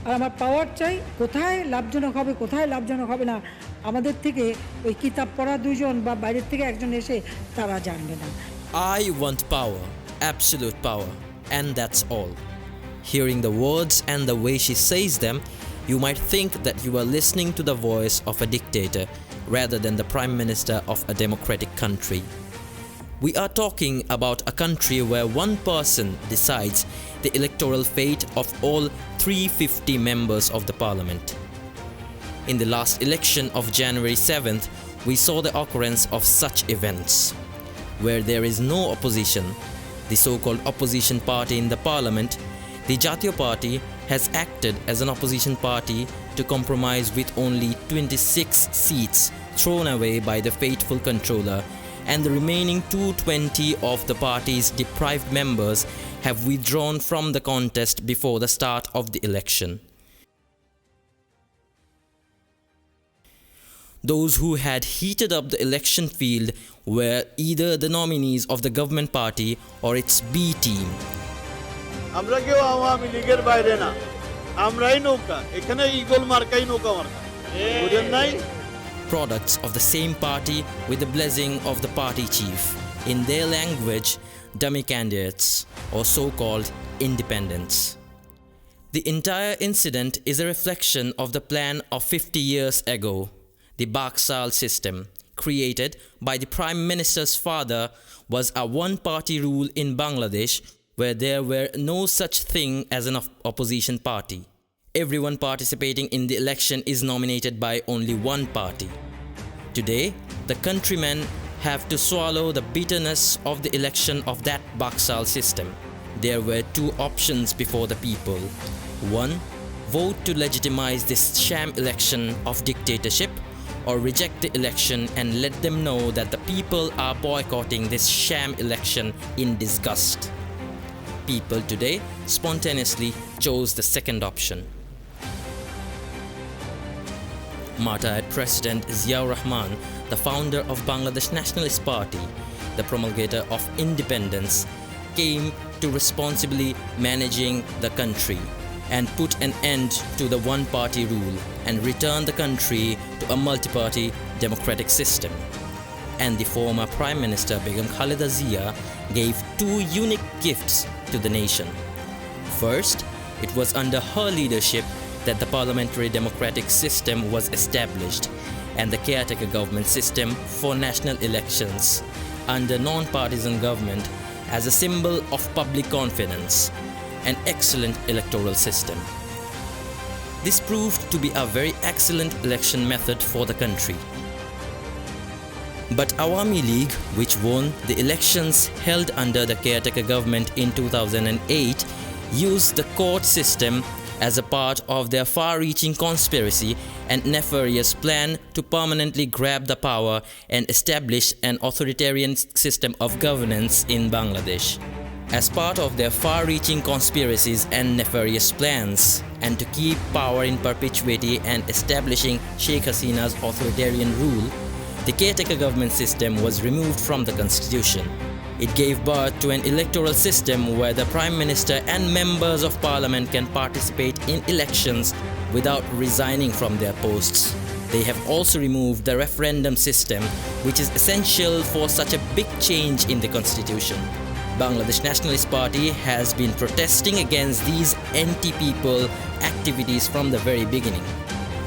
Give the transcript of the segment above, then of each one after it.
আর আমার পাওয়ার চাই, কোথায় লাভজনক হবে কোথায় লাভজনক হবে না আমাদের থেকে ওই কিতাব পড়া দুজন বা বাইরের থেকে একজন এসে তারা জানবে না। I want power, absolute power, and that's all. Hearing the words and the way she says them, you might think that you are listening to the voice of a dictator rather than the Prime Minister of a democratic country. We are talking about a country where one person decides the electoral fate of all 350 members of the parliament. In the last election of January 7th, we saw the occurrence of such events. Where there is no opposition, the so-called opposition party in the parliament, the Jatiya Party has acted as an opposition party to compromise with only 26 seats thrown away by the faithful controller, and the remaining 220 of the party's deprived members have withdrawn from the contest before the start of the election. Those who had heated up the election field were either the nominees of the government party or its B team. আমরা কেউ আওয়ামী লীগের বাইরে না, আমরাই নৌকা, এখানে eagle মার্কাই নৌকা মার্কা, বুঝেন নাই? Products of the same party with the blessing of the party chief, in their language, dummy candidates or so-called independents. The entire incident is a reflection of the plan of 50 years ago, the Baksal system, created by the Prime Minister's father, was a one-party rule in Bangladesh where there were no such thing as an opposition party. Everyone participating in the election is nominated by only one party. Today, the countrymen have to swallow the bitterness of the election of that Baksal system. There were two options before the people. One, vote to legitimize this sham election of dictatorship, or reject the election and let them know that the people are boycotting this sham election in disgust. People today spontaneously chose the second option. Martyred President Ziaur Rahman, the founder of Bangladesh Nationalist Party, the promulgator of independence, came to responsibly managing the country and put an end to the one-party rule and return the country to a multi-party democratic system. And the former Prime Minister Begum Khaleda Zia gave two unique gifts to the nation. First, it was under her leadership that the parliamentary democratic system was established and the caretaker government system for national elections under non-partisan government as a symbol of public confidence, an excellent electoral system. This proved to be a very excellent election method for the country. But Awami League, which won the elections held under the caretaker government in 2008, used the court system as a part of their far-reaching conspiracy and nefarious plan to permanently grab the power and establish an authoritarian system of governance in Bangladesh. As part of their far-reaching conspiracies and nefarious plans, and to keep power in perpetuity and establishing Sheikh Hasina's authoritarian rule, the caretaker government system was removed from the constitution. It gave birth to an electoral system where the Prime Minister and members of Parliament can participate in elections without resigning from their posts. They have also removed the referendum system, which is essential for such a big change in the constitution. Bangladesh Nationalist Party has been protesting against these anti-people activities from the very beginning.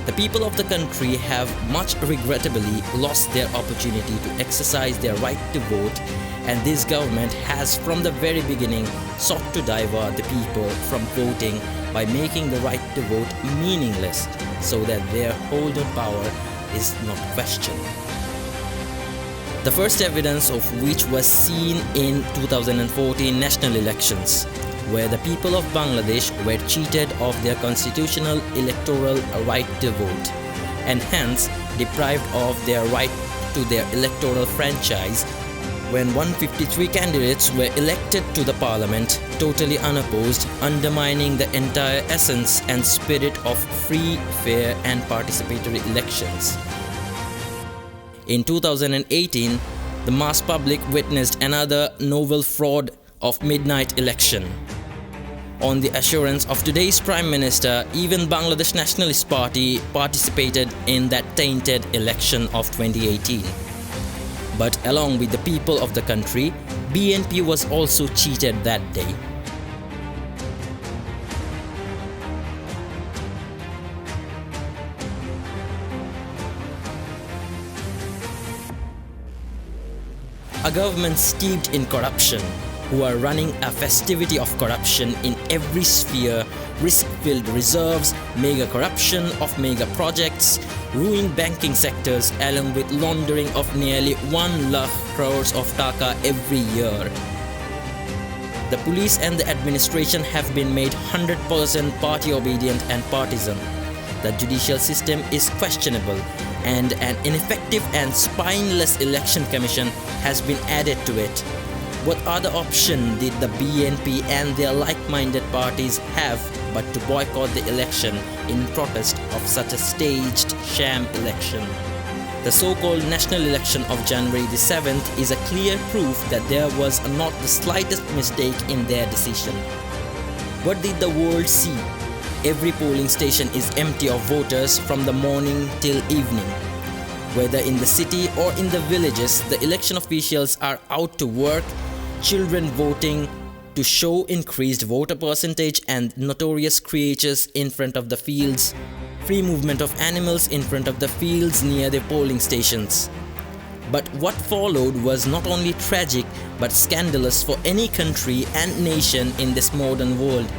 The people of the country have much regrettably lost their opportunity to exercise their right to vote, and this government has from the very beginning sought to divert the people from voting by making the right to vote meaningless so that their hold on power is not questioned. The first evidence of which was seen in 2014 national elections, where the people of Bangladesh were cheated of their constitutional electoral right to vote, and hence deprived of their right to their electoral franchise, when 153 candidates were elected to the parliament totally unopposed, undermining the entire essence and spirit of free, fair and participatory elections. In 2018, the mass public witnessed another novel fraud of midnight election. On the assurance of today's Prime Minister, even Bangladesh Nationalist Party participated in that tainted election of 2018. But along with the people of the country, BNP was also cheated that day. A government steeped in corruption, who are running a festivity of corruption in every sphere, risk-filled reserves, mega corruption of mega projects, ruined banking sectors along with laundering of nearly 1 lakh crores of taka every year. The police and the administration have been made 100% party obedient and partisan. The judicial system is questionable, and an ineffective and spineless election commission has been added to it. What other option did the BNP and their like-minded parties have but to boycott the election in protest of such a staged sham election? The so-called national election of January the 7th is a clear proof that there was not the slightest mistake in their decision. What did the world see? Every polling station is empty of voters from the morning till evening. Whether in the city or in the villages, the election officials are out to work, children voting to show increased voter percentage and notorious creatures in front of the fields, free movement of animals in front of the fields near the polling stations. But what followed was not only tragic but scandalous for any country and nation in this modern world.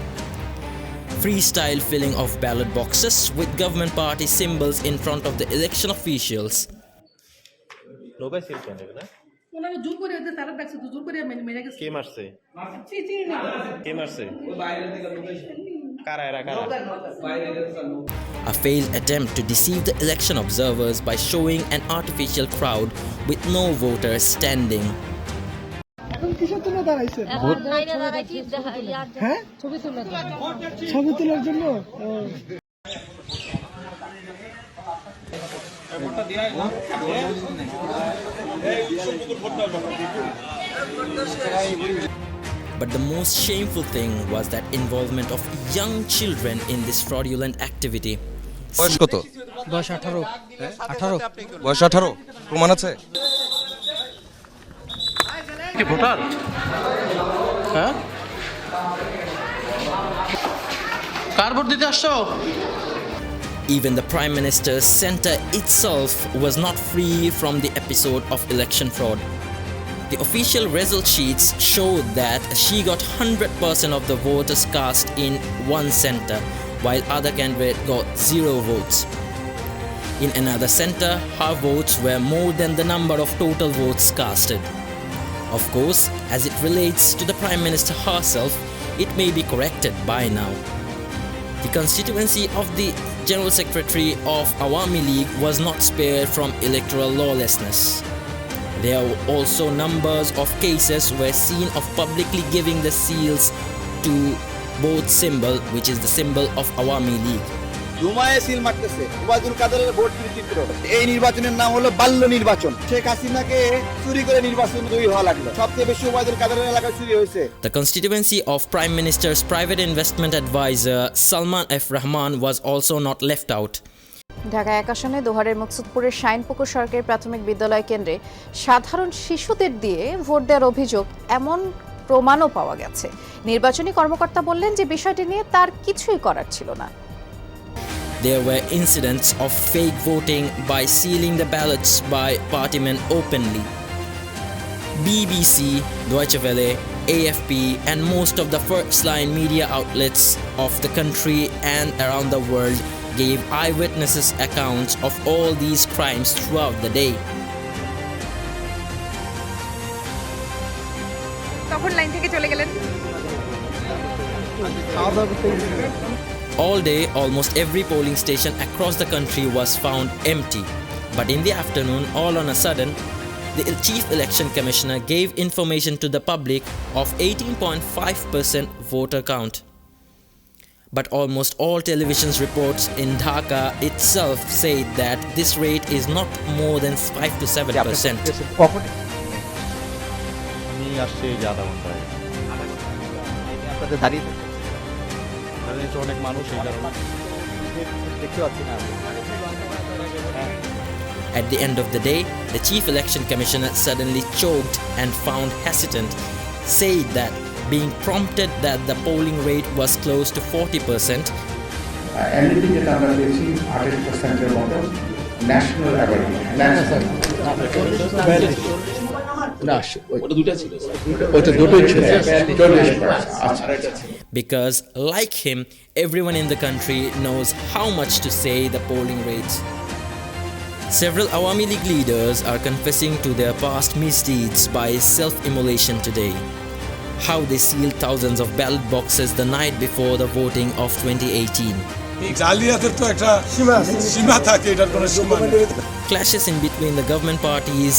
Freestyle filling of ballot boxes with government party symbols in front of the election officials. নৌকায় seal কেন না ওনারা জোর করে এদের তারা ডাকছে তো জোর করে মেরে গেছে কে মারছে চিনি না কে মারছে কারা এরা কারা A failed attempt to deceive the election observers by showing an artificial crowd with no voters standing. এখন কিসের জন্য দাঁড়াইছে হ্যাঁ ছবি তোলার জন্য But the most shameful thing was that involvement of young children in this fraudulent activity. বয়স কত? বয়স 18 বয়স 18? প্রমাণ আছে? কি ভোটার? হ্যাঁ? কার ভোট দিতে আসছো? Even the Prime Minister's center itself was not free from the episode of election fraud. The official result sheets showed that she got 100% of the voters cast in one center, while other candidate got 0 votes. In another center, her votes were more than the number of total votes casted. Of course, as it relates to the Prime Minister herself, it may be corrected by now. The constituency of the General Secretary of Awami League was not spared from electoral lawlessness. There were also numbers of cases were seen of publicly giving the seals to both symbol, which is the symbol of Awami League. জুমায়ে seal মারতেছে ওবায়দুল কাদেরের vote বিচিত্র এই নির্বাচনের নাম হলো বাল্য নির্বাচন শেখ হাসিনাকে চুরি করে নির্বাচন জয়ী হওয়া লাগলো সবচেয়ে বেশি ওবায়দুল কাদেরের এলাকায় চুরি হয়েছে The constituency of Prime Minister's private investment advisor Salman F. Rahman was also not left out. Dhaka 1 আসনে দোহারের মকসুদপুরের শাইনপুকুর সরকারি প্রাথমিক বিদ্যালয় কেন্দ্রে সাধারণ শিশুদের দিয়ে ভোট দেওয়ার অভিযোগ এমন প্রমাণও পাওয়া গেছে নির্বাচনী কর্মকর্তা বললেন যে বিষয়টি নিয়ে তার কিছুই করার ছিল না There were incidents of fake voting by sealing the ballots by partymen openly. BBC, Deutsche Welle, AFP and most of the first-line media outlets of the country and around the world gave eyewitnesses accounts of all these crimes throughout the day. তখন line থেকে চলে গেলেন All day, almost every polling station across the country was found empty. But in the afternoon, all on a sudden, the Chief Election Commissioner gave information to the public of 18.5% voter count. But almost all television reports in Dhaka itself say that this rate is not more than 5 to 7%. আমি আসছি আধা ঘন্টায় আপনাদের দাঁড়িয়ে অনেক মানুষ এই কারণে দেখতে পাচ্ছি না আমি। At the end of the day, the Chief Election Commissioner suddenly choked and found hesitant, said that being prompted that the polling rate was close to 40%, এমনিতে যেটা আমরা পেয়েছি 28%-এর মতো national average because like him, everyone in the country knows how much to say the polling rates. Several Awami League leaders are confessing to their past misdeeds by self-immolation today. How they sealed thousands of ballot boxes the night before the voting of 2018. জালিয়াতের তো একটা সীমা থাকে, এটার কোনো সীমা নেই। Clashes in between the government parties,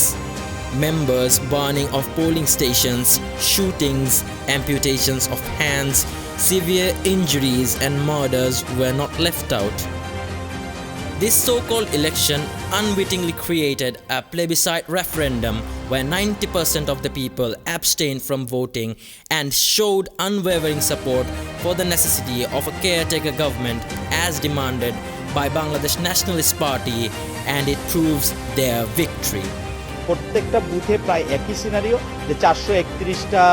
members, burning of polling stations, shootings, amputations of hands, severe injuries and murders were not left out. This so-called election unwittingly created a plebiscite referendum where 90% of the people abstained from voting and showed unwavering support for the necessity of a caretaker government as demanded by Bangladesh Nationalist Party, and it proves their victory. প্রত্যেকটা বুথে প্রায় একই scenario, যে 431টা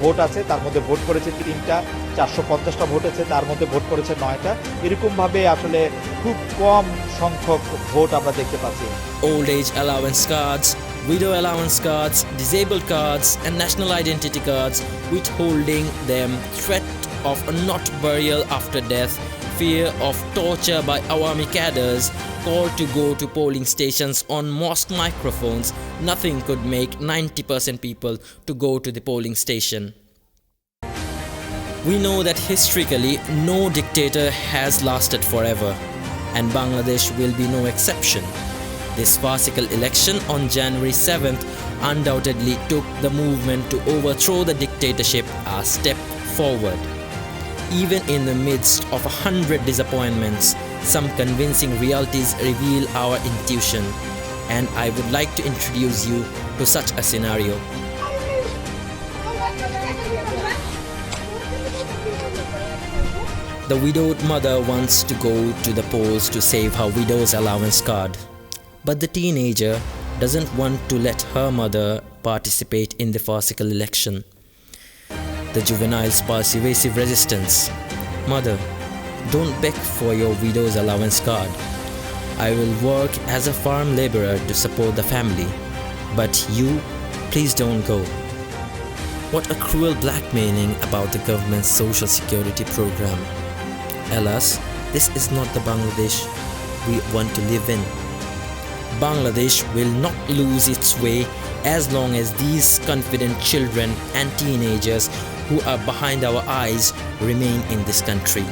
vote আছে, তার মধ্যে vote করেছে 3টা, 450টা ভোট আছে, তার মধ্যে ভোট করেছে 9টা। এরকমভাবে আসলে খুব কম সংখ্যক ভোট আমরা দেখতে পাচ্ছি। Old age allowance cards, widow allowance cards, disabled cards and national identity cards, withholding them, threat of a not burial after death, fear of torture by Awami cadres, call to go to polling stations on mosque microphones. Nothing could make 90% people to go to the polling station. We know that historically no dictator has lasted forever, and Bangladesh will be no exception. This farcical election on January 7th undoubtedly took the movement to overthrow the dictatorship a step forward. Even in the midst of 100 disappointments, some convincing realities reveal our intuition, and I would like to introduce you to such a scenario. The widowed mother wants to go to the polls to save her widow's allowance card, but the teenager doesn't want to let her mother participate in the farcical election. The juvenile's persuasive resistance. Mother, don't beg for your widow's allowance card. I will work as a farm laborer to support the family, but you, please don't go. What a cruel blackmailing about the government's social security program. Alas, this is not the Bangladesh we want to live in. Bangladesh will not lose its way as long as these confident children and teenagers who are behind our eyes remain in this country.